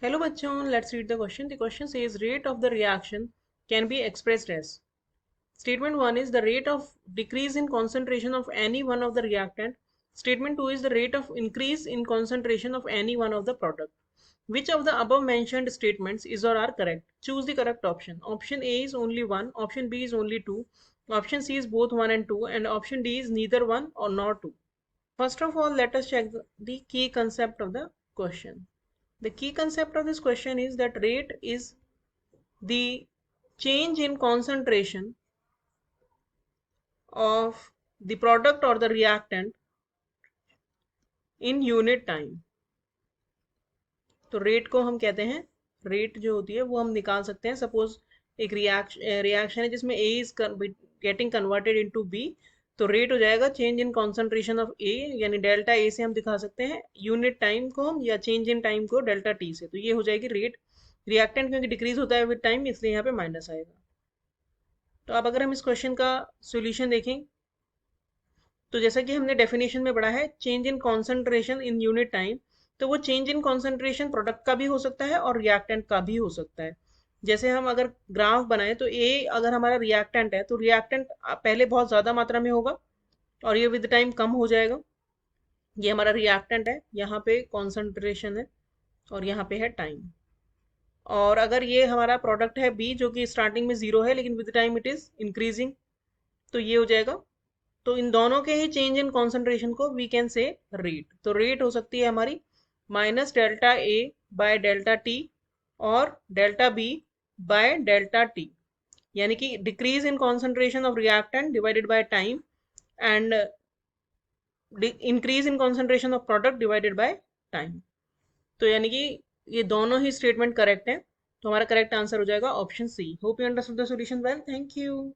Hello bachon, let's read the question. The question says rate of the reaction can be expressed as. Statement 1 is the rate of decrease in concentration of any one of the reactant. Statement 2 is the rate of increase in concentration of any one of the product. Which of the above mentioned statements is or are correct? Choose the correct option. Option A is only 1, option B is only 2, option C is both 1 and 2, and option D is neither 1 or nor 2. First of all, let us check the key concept of the question. The key concept of this question is that rate is the change in concentration of the product or the reactant in unit time. तो rate को हम कहते हैं, rate जो होती है वो हम निकाल सकते हैं. सपोज एक रिएक्शन है जिसमें A is getting converted into B, तो रेट हो जाएगा change in concentration of A, यानी डेल्टा A से हम दिखा सकते हैं यूनिट टाइम को हम, या चेंज इन टाइम को डेल्टा T से. तो ये हो जाएगी रेट. रिएक्टेंट क्योंकि डिक्रीज होता है विद टाइम, इसलिए यहाँ पे माइनस आएगा. तो अब अगर हम इस क्वेश्चन का सॉल्यूशन देखें, तो जैसा कि हमने डेफिनेशन में पढ़ा है change in concentration in unit time, तो वो चेंज इन कॉन्सेंट्रेशन प्रोडक्ट का भी हो सकता है और रिएक्टेंट का भी हो सकता है. जैसे हम अगर ग्राफ बनाए तो ए अगर हमारा रिएक्टेंट है तो रिएक्टेंट पहले बहुत ज़्यादा मात्रा में होगा और ये विद टाइम कम हो जाएगा. ये हमारा रिएक्टेंट है, यहाँ पे कॉन्सेंट्रेशन है और यहाँ पे है टाइम. और अगर ये हमारा प्रोडक्ट है बी जो कि स्टार्टिंग में जीरो है लेकिन with time it is increasing, तो ये हो जाएगा. तो इन दोनों के ही चेंज इन कॉन्सेंट्रेशन को वी कैन से रेट. तो रेट हो सकती है हमारी minus delta A by delta T और delta B by delta T, यानी कि decrease in concentration of reactant divided by time and increase in concentration of product divided by time. तो यानी कि ये दोनों ही स्टेटमेंट करेक्ट है. तो हमारा करेक्ट आंसर हो जाएगा option C. Hope you understood the solution well. Thank you.